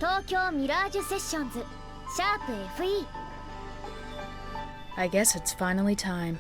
東京ミラージュセッションズシャープ FE I guess it's finally time.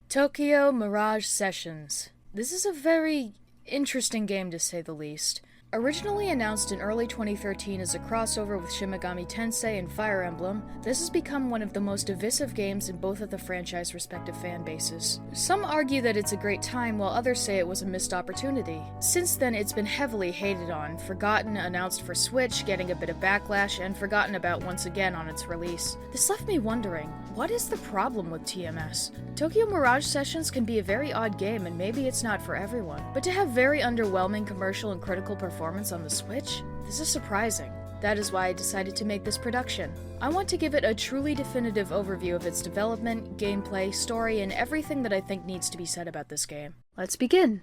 Tokyo Mirage Sessions. This is a very interesting game to say the least. Originally announced in early 2013 as a crossover with Shin Megami Tensei and Fire Emblem, this has become one of the most divisive games in both of the franchise's respective fan bases. Some argue that it's a great time, while others say it was a missed opportunity. Since then, it's been heavily hated on, forgotten, announced for Switch, getting a bit of backlash, and forgotten about once again on its release. This left me wondering, what is the problem with TMS? Tokyo Mirage Sessions can be a very odd game, and maybe it's not for everyone, but to have very underwhelming commercial and critical performance on the Switch? This is surprising. That is why I decided to make this production. I want to give it a truly definitive overview of its development, gameplay, story, and everything that I think needs to be said about this game. Let's begin!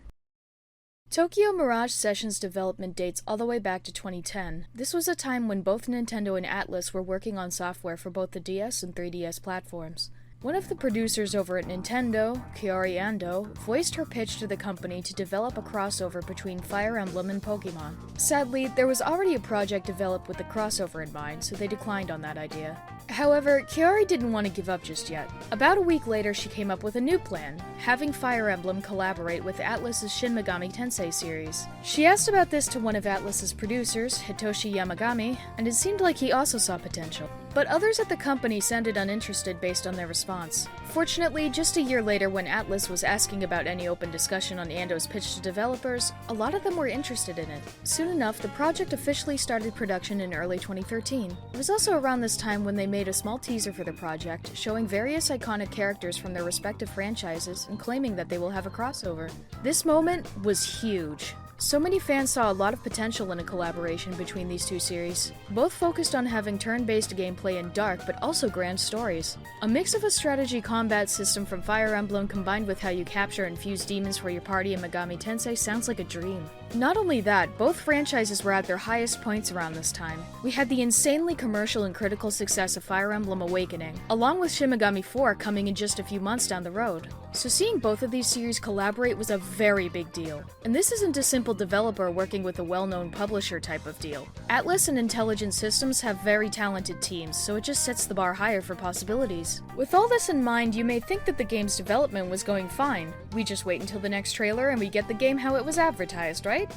Tokyo Mirage Sessions development dates all the way back to 2010. This was a time when both Nintendo and Atlus were working on software for both the DS and 3DS platforms. One of the producers over at Nintendo, Kaori Ando, voiced her pitch to the company to develop a crossover between Fire Emblem and Pokemon. Sadly, there was already a project developed with the crossover in mind, so they declined on that idea. However, Kaori didn't want to give up just yet. About a week later, she came up with a new plan, having Fire Emblem collaborate with Atlus's Shin Megami Tensei series. She asked about this to one of Atlus's producers, Hitoshi Yamagami, and it seemed like he also saw potential. But others at the company sounded uninterested based on their response. Fortunately, just a year later when Atlus was asking about any open discussion on Ando's pitch to developers, a lot of them were interested in it. Soon enough, the project officially started production in early 2013. It was also around this time when they made a small teaser for the project, showing various iconic characters from their respective franchises and claiming that they will have a crossover. This moment was huge. So many fans saw a lot of potential in a collaboration between these two series, both focused on having turn-based gameplay and dark but also grand stories. A mix of a strategy combat system from Fire Emblem combined with how you capture and fuse demons for your party in Megami Tensei sounds like a dream. Not only that, both franchises were at their highest points around this time. We had the insanely commercial and critical success of Fire Emblem Awakening, along with Shin Megami 4 coming in just a few months down the road. So seeing both of these series collaborate was a very big deal. And this isn't a simple developer working with a well-known publisher type of deal. Atlus and Intelligent Systems have very talented teams, so it just sets the bar higher for possibilities. With all this in mind, you may think that the game's development was going fine. We just wait until the next trailer and we get the game how it was advertised, right?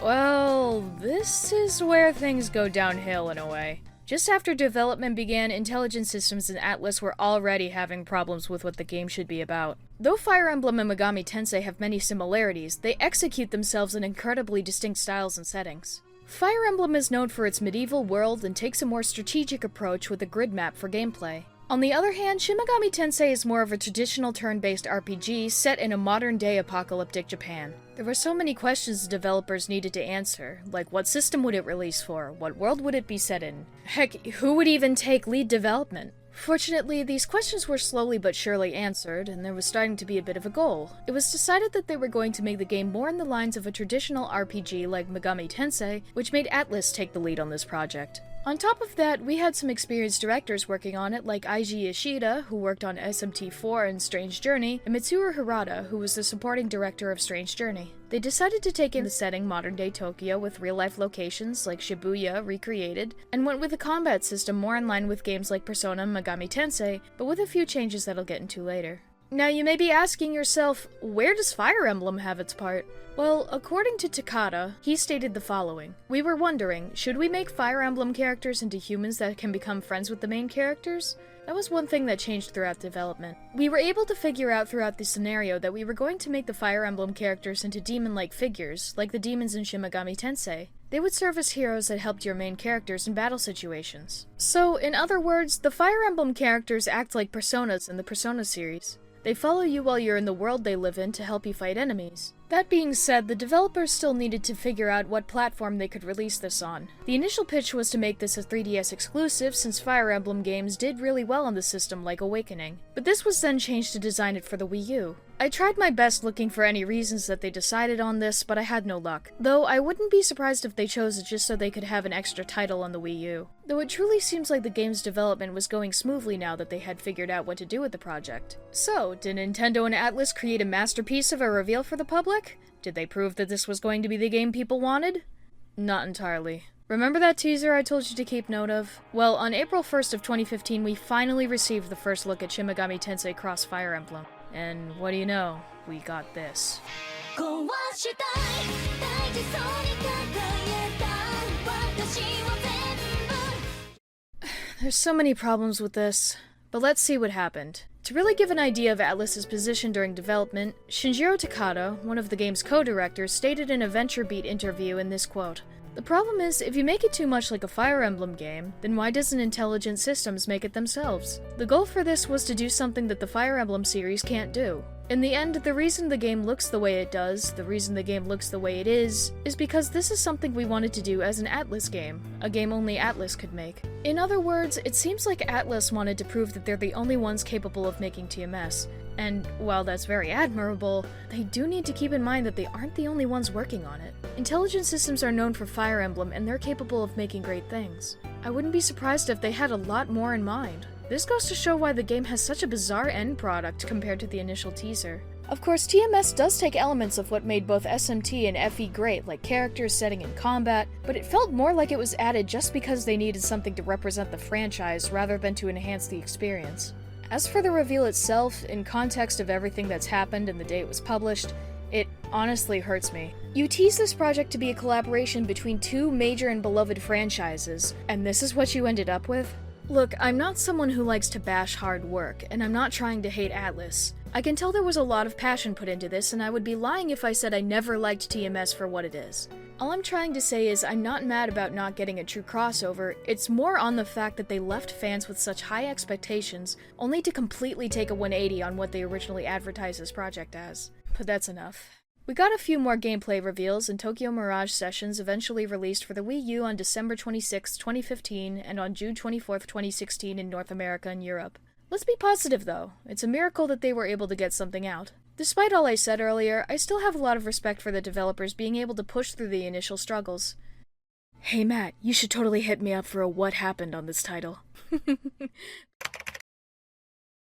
Well, this is where things go downhill in a way. Just after development began, Intelligent Systems and Atlus were already having problems with what the game should be about. Though Fire Emblem and Megami Tensei have many similarities, they execute themselves in incredibly distinct styles and settings. Fire Emblem is known for its medieval world and takes a more strategic approach with a grid map for gameplay. On the other hand, Shin Megami Tensei is more of a traditional turn-based RPG set in a modern-day apocalyptic Japan. There were so many questions the developers needed to answer, like what system would it release for, what world would it be set in, heck, who would even take lead development? Fortunately, these questions were slowly but surely answered, and there was starting to be a bit of a goal. It was decided that they were going to make the game more in the lines of a traditional RPG like Megami Tensei, which made Atlus take the lead on this project. On top of that, we had some experienced directors working on it, like Eiji Ishida, who worked on SMT4 and Strange Journey, and Mitsuru Harada, who was the supporting director of Strange Journey. They decided to take in the setting modern-day Tokyo with real-life locations like Shibuya recreated, and went with a combat system more in line with games like Persona and Megami Tensei, but with a few changes that I'll get into later. Now you may be asking yourself, where does Fire Emblem have its part? Well, according to Takada, he stated the following. We were wondering, should we make Fire Emblem characters into humans that can become friends with the main characters? That was one thing that changed throughout development. We were able to figure out throughout the scenario that we were going to make the Fire Emblem characters into demon-like figures, like the demons in Shin Megami Tensei. They would serve as heroes that helped your main characters in battle situations. So, in other words, the Fire Emblem characters act like personas in the Persona series. They follow you while you're in the world they live in to help you fight enemies. That being said, the developers still needed to figure out what platform they could release this on. The initial pitch was to make this a 3DS exclusive since Fire Emblem games did really well on the system like Awakening, but this was then changed to design it for the Wii U. I tried my best looking for any reasons that they decided on this, but I had no luck. Though I wouldn't be surprised if they chose it just so they could have an extra title on the Wii U. Though it truly seems like the game's development was going smoothly now that they had figured out what to do with the project. So, did Nintendo and Atlus create a masterpiece of a reveal for the public? Did they prove that this was going to be the game people wanted? Not entirely. Remember that teaser I told you to keep note of? Well, on April 1st of 2015, we finally received the first look at Shin Megami Tensei Cross Fire Emblem. And what do you know? We got this. There's so many problems with this, but let's see what happened. To really give an idea of Atlus's position during development, Shinjiro Takada, one of the game's co-directors, stated in a VentureBeat interview in this quote, "The problem is, if you make it too much like a Fire Emblem game, then why doesn't Intelligent Systems make it themselves? The goal for this was to do something that the Fire Emblem series can't do. In the end, the reason the game looks the way it does, the reason the game looks the way it is because this is something we wanted to do as an Atlus game, a game only Atlus could make. In other words, it seems like Atlus wanted to prove that they're the only ones capable of making TMS. And while that's very admirable, they do need to keep in mind that they aren't the only ones working on it. Intelligent Systems are known for Fire Emblem, and they're capable of making great things. I wouldn't be surprised if they had a lot more in mind. This goes to show why the game has such a bizarre end product compared to the initial teaser. Of course, TMS does take elements of what made both SMT and FE great, like characters, setting, and combat, but it felt more like it was added just because they needed something to represent the franchise rather than to enhance the experience. As for the reveal itself, in context of everything that's happened and the day it was published, it honestly hurts me. You tease this project to be a collaboration between two major and beloved franchises, and this is what you ended up with? Look, I'm not someone who likes to bash hard work, and I'm not trying to hate Atlus. I can tell there was a lot of passion put into this, and I would be lying if I said I never liked TMS for what it is. All I'm trying to say is I'm not mad about not getting a true crossover, it's more on the fact that they left fans with such high expectations, only to completely take a 180 on what they originally advertised this project as. But that's enough. We got a few more gameplay reveals, and Tokyo Mirage Sessions eventually released for the Wii U on December 26, 2015, and on June 24, 2016 in North America and Europe. Let's be positive though, it's a miracle that they were able to get something out. Despite all I said earlier, I still have a lot of respect for the developers being able to push through the initial struggles. Hey Matt, you should totally hit me up for a what happened on this title.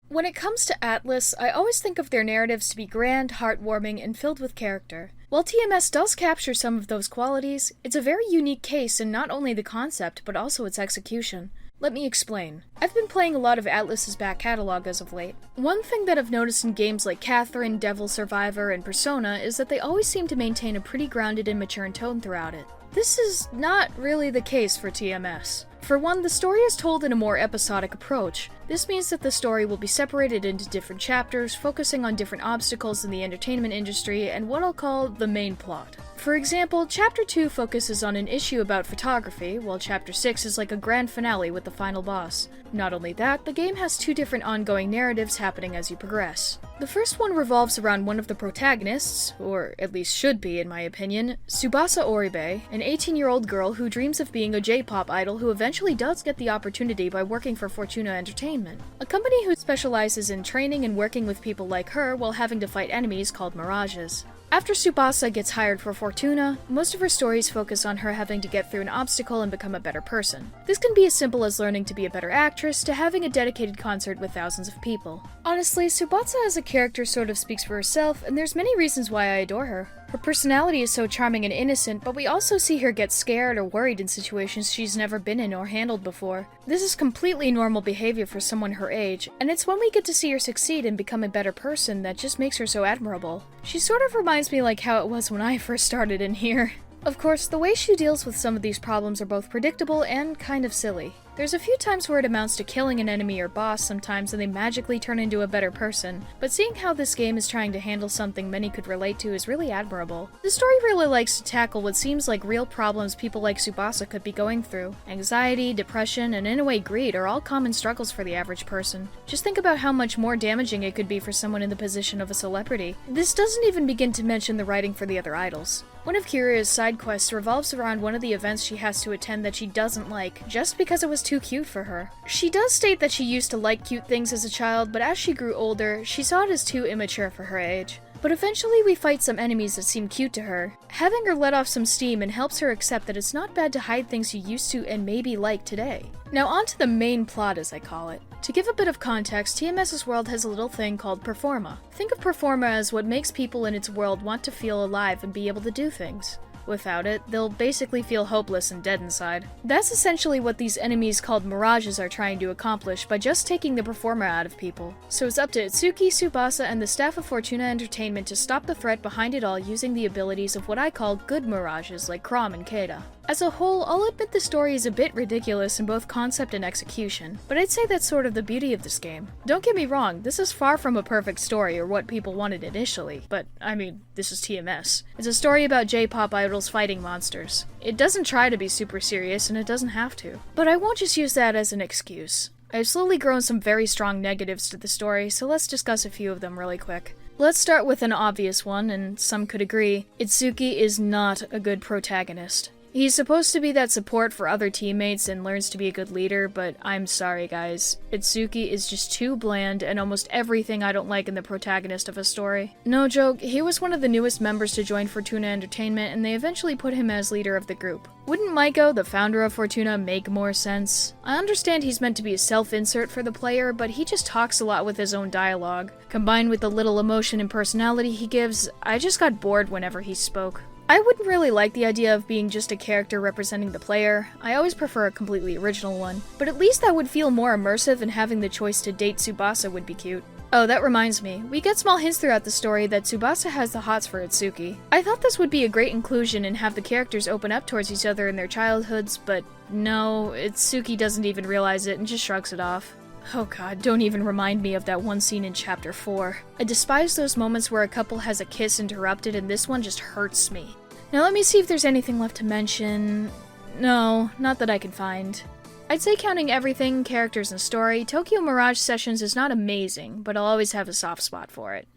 When it comes to Atlus, I always think of their narratives to be grand, heartwarming, and filled with character. While TMS does capture some of those qualities, it's a very unique case in not only the concept, but also its execution. Let me explain. I've been playing a lot of Atlus's back catalog as of late. One thing that I've noticed in games like Catherine, Devil Survivor, and Persona is that they always seem to maintain a pretty grounded and mature tone throughout it. This is not really the case for TMS. For one, the story is told in a more episodic approach. This means that the story will be separated into different chapters, focusing on different obstacles in the entertainment industry and what I'll call the main plot. For example, Chapter 2 focuses on an issue about photography, while Chapter 6 is like a grand finale with the final boss. Not only that, the game has two different ongoing narratives happening as you progress. The first one revolves around one of the protagonists, or at least should be in my opinion, Tsubasa Oribe, an 18-year-old girl who dreams of being a J-pop idol who eventually does get the opportunity by working for Fortuna Entertainment, a company who specializes in training and working with people like her while having to fight enemies called Mirages. After Tsubasa gets hired for Fortuna, most of her stories focus on her having to get through an obstacle and become a better person. This can be as simple as learning to be a better actress to having a dedicated concert with thousands of people. Honestly, Tsubasa as a character sort of speaks for herself, and there's many reasons why I adore her. Her personality is so charming and innocent, but we also see her get scared or worried in situations she's never been in or handled before. This is completely normal behavior for someone her age, and it's when we get to see her succeed and become a better person that just makes her so admirable. She sort of reminds me like how it was when I first started in here. Of course, the way she deals with some of these problems are both predictable and kind of silly. There's a few times where it amounts to killing an enemy or boss sometimes and they magically turn into a better person, but seeing how this game is trying to handle something many could relate to is really admirable. The story really likes to tackle what seems like real problems people like Tsubasa could be going through. Anxiety, depression, and in a way greed are all common struggles for the average person. Just think about how much more damaging it could be for someone in the position of a celebrity. This doesn't even begin to mention the writing for the other idols. One of Kiria's side quests revolves around one of the events she has to attend that she doesn't like, just because it was too cute for her. She does state that she used to like cute things as a child, but as she grew older, she saw it as too immature for her age. But eventually we fight some enemies that seem cute to her, having her let off some steam and helps her accept that it's not bad to hide things you used to and maybe like today. Now on to the main plot, as I call it. To give a bit of context, TMS's world has a little thing called performa. Think of performa as what makes people in its world want to feel alive and be able to do things. Without it, they'll basically feel hopeless and dead inside. That's essentially what these enemies called Mirages are trying to accomplish by just taking the performer out of people. So it's up to Itsuki, Tsubasa, and the staff of Fortuna Entertainment to stop the threat behind it all using the abilities of what I call good Mirages like Chrom and Keita. As a whole, I'll admit the story is a bit ridiculous in both concept and execution, but I'd say that's sort of the beauty of this game. Don't get me wrong, this is far from a perfect story or what people wanted initially, but I mean, this is TMS. It's a story about J-pop idols fighting monsters. It doesn't try to be super serious, and it doesn't have to. But I won't just use that as an excuse. I've slowly grown some very strong negatives to the story, so let's discuss a few of them really quick. Let's start with an obvious one, and some could agree. Itsuki is not a good protagonist. He's supposed to be that support for other teammates and learns to be a good leader, but I'm sorry guys. Itsuki is just too bland and almost everything I don't like in the protagonist of a story. No joke, he was one of the newest members to join Fortuna Entertainment and they eventually put him as leader of the group. Wouldn't Maiko, the founder of Fortuna, make more sense? I understand he's meant to be a self-insert for the player, but he just talks a lot with his own dialogue. Combined with the little emotion and personality he gives, I just got bored whenever he spoke. I wouldn't really like the idea of being just a character representing the player. I always prefer a completely original one. But at least that would feel more immersive, and having the choice to date Tsubasa would be cute. Oh, that reminds me. We get small hints throughout the story that Tsubasa has the hots for Itsuki. I thought this would be a great inclusion and have the characters open up towards each other in their childhoods, but no, Itsuki doesn't even realize it and just shrugs it off. Oh god, don't even remind me of that one scene in Chapter 4. I despise those moments where a couple has a kiss interrupted and this one just hurts me. Now let me see if there's anything left to mention. No, not that I can find. I'd say counting everything, characters and story, Tokyo Mirage Sessions is not amazing, but I'll always have a soft spot for it.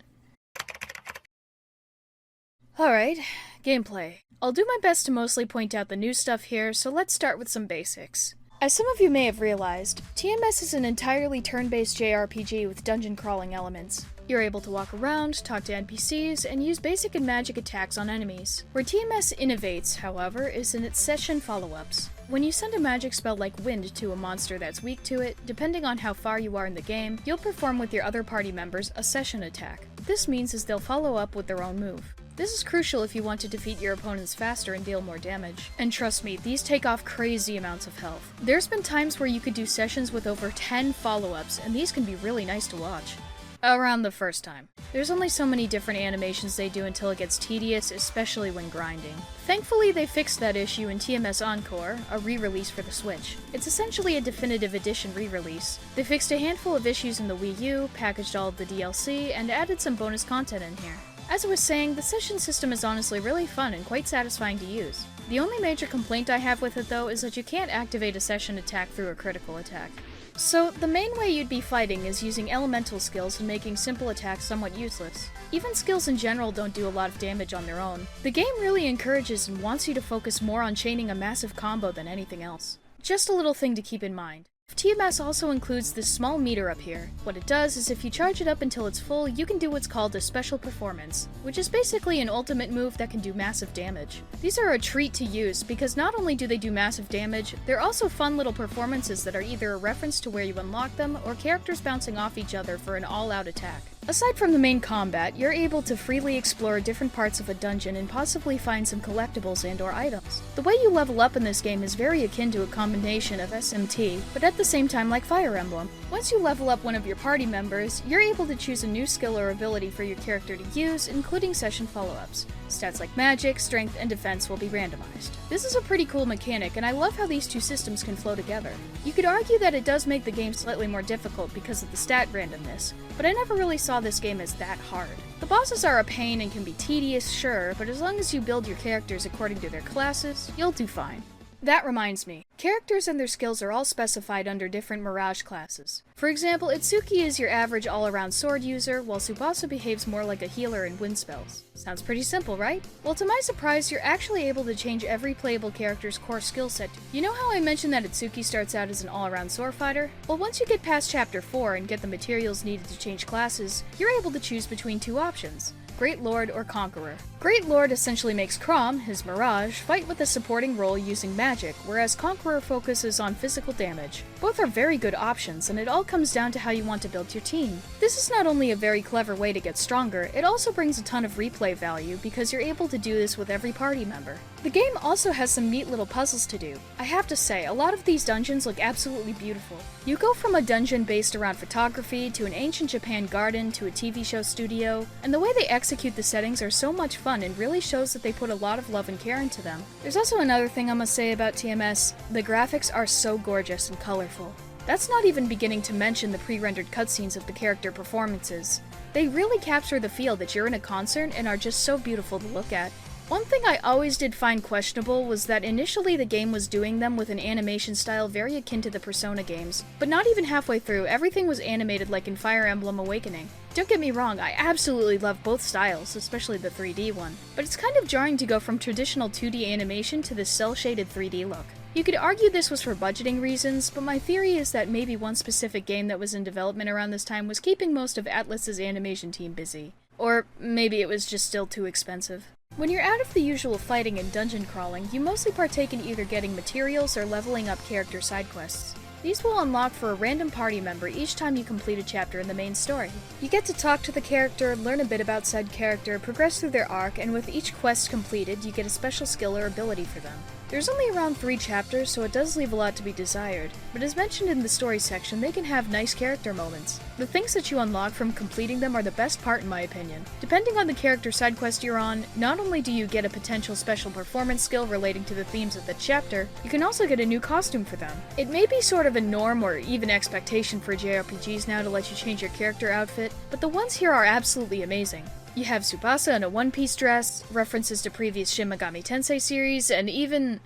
Alright, gameplay. I'll do my best to mostly point out the new stuff here, so let's start with some basics. As some of you may have realized, TMS is an entirely turn-based JRPG with dungeon crawling elements. You're able to walk around, talk to NPCs, and use basic and magic attacks on enemies. Where TMS innovates, however, is in its session follow-ups. When you send a magic spell like Wind to a monster that's weak to it, depending on how far you are in the game, you'll perform with your other party members a session attack. This means is they'll follow up with their own move. This is crucial if you want to defeat your opponents faster and deal more damage. And trust me, these take off crazy amounts of health. There's been times where you could do sessions with over 10 follow-ups, and these can be really nice to watch. Around the first time. There's only so many different animations they do until it gets tedious, especially when grinding. Thankfully, they fixed that issue in TMS Encore, a re-release for the Switch. It's essentially a definitive edition re-release. They fixed a handful of issues in the Wii U, packaged all of the DLC, and added some bonus content in here. As I was saying, the session system is honestly really fun and quite satisfying to use. The only major complaint I have with it though is that you can't activate a session attack through a critical attack. So, the main way you'd be fighting is using elemental skills and making simple attacks somewhat useless. Even skills in general don't do a lot of damage on their own. The game really encourages and wants you to focus more on chaining a massive combo than anything else. Just a little thing to keep in mind. TMS also includes this small meter up here. What it does is if you charge it up until it's full, you can do what's called a special performance, which is basically an ultimate move that can do massive damage. These are a treat to use because not only do they do massive damage, they're also fun little performances that are either a reference to where you unlock them or characters bouncing off each other for an all-out attack. Aside from the main combat, you're able to freely explore different parts of a dungeon and possibly find some collectibles and/or items. The way you level up in this game is very akin to a combination of SMT, but at the same time like Fire Emblem. Once you level up one of your party members, you're able to choose a new skill or ability for your character to use, including session follow-ups. Stats like magic, strength, and defense will be randomized. This is a pretty cool mechanic, and I love how these two systems can flow together. You could argue that it does make the game slightly more difficult because of the stat randomness, but I never really saw this game as that hard. The bosses are a pain and can be tedious, sure, but as long as you build your characters according to their classes, you'll do fine. That reminds me, characters and their skills are all specified under different Mirage classes. For example, Itsuki is your average all-around sword user, while Tsubasa behaves more like a healer and wind spells. Sounds pretty simple, right? Well, to my surprise, you're actually able to change every playable character's core skill set. You know how I mentioned that Itsuki starts out as an all-around sword fighter? Well, once you get past Chapter 4 and get the materials needed to change classes, you're able to choose between two options: Great Lord or Conqueror. Great Lord essentially makes Chrom, his Mirage, fight with a supporting role using magic, whereas Conqueror focuses on physical damage. Both are very good options, and it all comes down to how you want to build your team. This is not only a very clever way to get stronger, it also brings a ton of replay value because you're able to do this with every party member. The game also has some neat little puzzles to do. I have to say, a lot of these dungeons look absolutely beautiful. You go from a dungeon based around photography to an ancient Japan garden to a TV show studio, and the way they execute the settings are so much fun and really shows that they put a lot of love and care into them. There's also another thing I must say about TMS: the graphics are so gorgeous and colorful. That's not even beginning to mention the pre-rendered cutscenes of the character performances. They really capture the feel that you're in a concert and are just so beautiful to look at. One thing I always did find questionable was that initially the game was doing them with an animation style very akin to the Persona games, but not even halfway through, everything was animated like in Fire Emblem Awakening. Don't get me wrong, I absolutely love both styles, especially the 3D one, but it's kind of jarring to go from traditional 2D animation to this cel-shaded 3D look. You could argue this was for budgeting reasons, but my theory is that maybe one specific game that was in development around this time was keeping most of Atlus's animation team busy. Or maybe it was just still too expensive. When you're out of the usual fighting and dungeon crawling, you mostly partake in either getting materials or leveling up character side quests. These will unlock for a random party member each time you complete a chapter in the main story. You get to talk to the character, learn a bit about said character, progress through their arc, and with each quest completed, you get a special skill or ability for them. There's only around 3 chapters, so it does leave a lot to be desired, but as mentioned in the story section, they can have nice character moments. The things that you unlock from completing them are the best part in my opinion. Depending on the character side quest you're on, not only do you get a potential special performance skill relating to the themes of the chapter, you can also get a new costume for them. It may be sort of a norm or even expectation for JRPGs now to let you change your character outfit, but the ones here are absolutely amazing. You have Tsubasa in a one-piece dress, references to previous Shin Megami Tensei series, and even...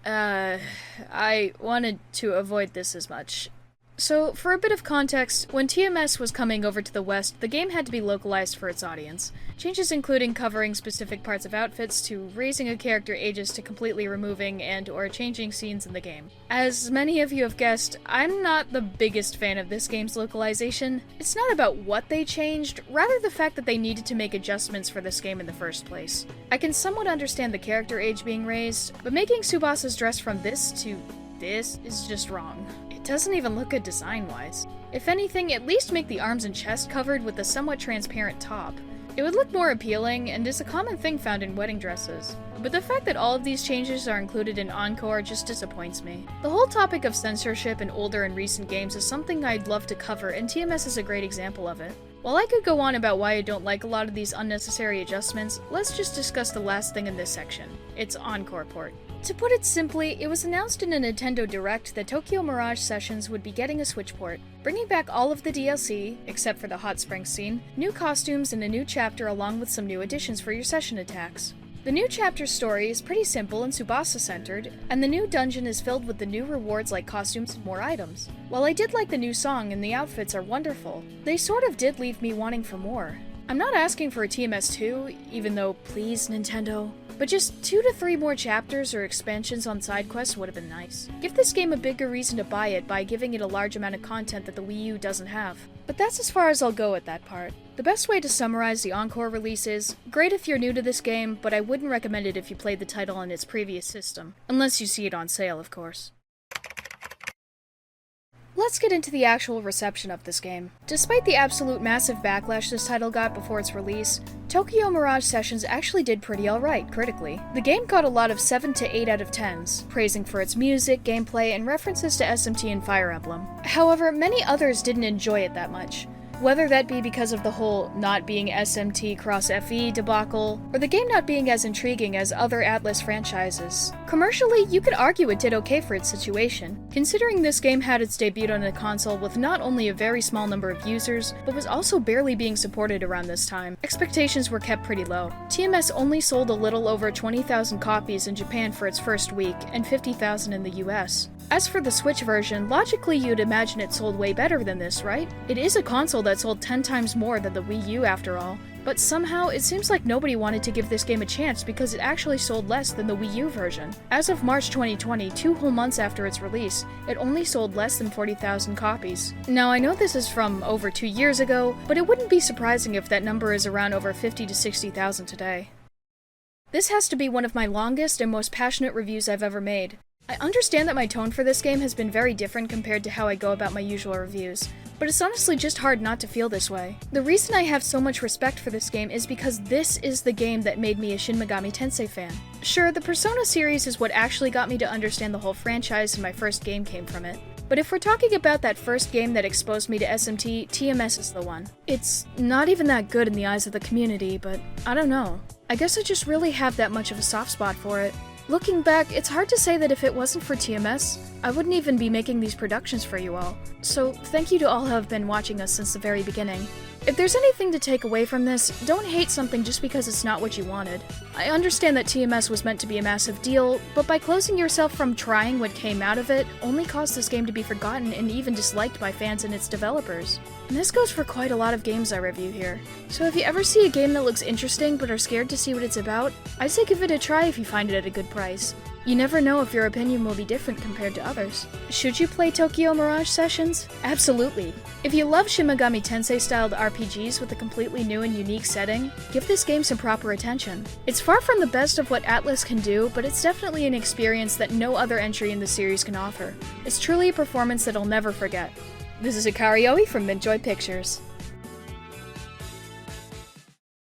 I wanted to avoid this as much. So, for a bit of context, when TMS was coming over to the West, the game had to be localized for its audience. Changes including covering specific parts of outfits, to raising a character ages to completely removing and or changing scenes in the game. As many of you have guessed, I'm not the biggest fan of this game's localization. It's not about what they changed, rather the fact that they needed to make adjustments for this game in the first place. I can somewhat understand the character age being raised, but making Tsubasa's dress from this to this is just wrong. Doesn't even look good design-wise. If anything, at least make the arms and chest covered with a somewhat transparent top. It would look more appealing, and is a common thing found in wedding dresses. But the fact that all of these changes are included in Encore just disappoints me. The whole topic of censorship in older and recent games is something I'd love to cover, and TMS is a great example of it. While I could go on about why I don't like a lot of these unnecessary adjustments, let's just discuss the last thing in this section. Its Encore port. To put it simply, it was announced in a Nintendo Direct that Tokyo Mirage Sessions would be getting a Switch port, bringing back all of the DLC, except for the hot spring scene, new costumes, and a new chapter along with some new additions for your session attacks. The new chapter's story is pretty simple and Tsubasa-centered, and the new dungeon is filled with the new rewards like costumes and more items. While I did like the new song and the outfits are wonderful, they sort of did leave me wanting for more. I'm not asking for a TMS 2, even though, please Nintendo, but just 2 to 3 more chapters or expansions on side quests would have been nice. Give this game a bigger reason to buy it by giving it a large amount of content that the Wii U doesn't have. But that's as far as I'll go with that part. The best way to summarize the Encore release is, great if you're new to this game, but I wouldn't recommend it if you played the title on its previous system. Unless you see it on sale, of course. Let's get into the actual reception of this game. Despite the absolute massive backlash this title got before its release, Tokyo Mirage Sessions actually did pretty alright, critically. The game got a lot of 7 to 8 out of 10s, praising for its music, gameplay, and references to SMT and Fire Emblem. However, many others didn't enjoy it that much. Whether that be because of the whole not being SMT cross FE debacle, or the game not being as intriguing as other Atlus franchises. Commercially, you could argue it did okay for its situation, considering this game had its debut on a console with not only a very small number of users, but was also barely being supported around this time. Expectations were kept pretty low. TMS only sold a little over 20,000 copies in Japan for its first week, and 50,000 in the US. As for the Switch version, logically you'd imagine it sold way better than this, right? It is a console that sold 10 times more than the Wii U after all. But somehow, it seems like nobody wanted to give this game a chance because it actually sold less than the Wii U version. As of March 2020, 2 whole months after its release, it only sold less than 40,000 copies. Now I know this is from over 2 years ago, but it wouldn't be surprising if that number is around over 50 to 60,000 today. This has to be one of my longest and most passionate reviews I've ever made. I understand that my tone for this game has been very different compared to how I go about my usual reviews, but it's honestly just hard not to feel this way. The reason I have so much respect for this game is because this is the game that made me a Shin Megami Tensei fan. Sure, the Persona series is what actually got me to understand the whole franchise, and my first game came from it. But if we're talking about that first game that exposed me to SMT, TMS is the one. It's not even that good in the eyes of the community, but I don't know. I guess I just really have that much of a soft spot for it. Looking back, it's hard to say that if it wasn't for TMS, I wouldn't even be making these productions for you all. So thank you to all who have been watching us since the very beginning. If there's anything to take away from this, don't hate something just because it's not what you wanted. I understand that TMS was meant to be a massive deal, but by closing yourself from trying what came out of it, only caused this game to be forgotten and even disliked by fans and its developers. And this goes for quite a lot of games I review here. So if you ever see a game that looks interesting but are scared to see what it's about, I'd say give it a try if you find it at a good price. You never know if your opinion will be different compared to others. Should you play Tokyo Mirage Sessions? Absolutely. If you love Shin Megami Tensei-styled RPGs with a completely new and unique setting, give this game some proper attention. It's far from the best of what Atlus can do, but it's definitely an experience that no other entry in the series can offer. It's truly a performance that I'll never forget. This is Akari from Mintjoy Pictures.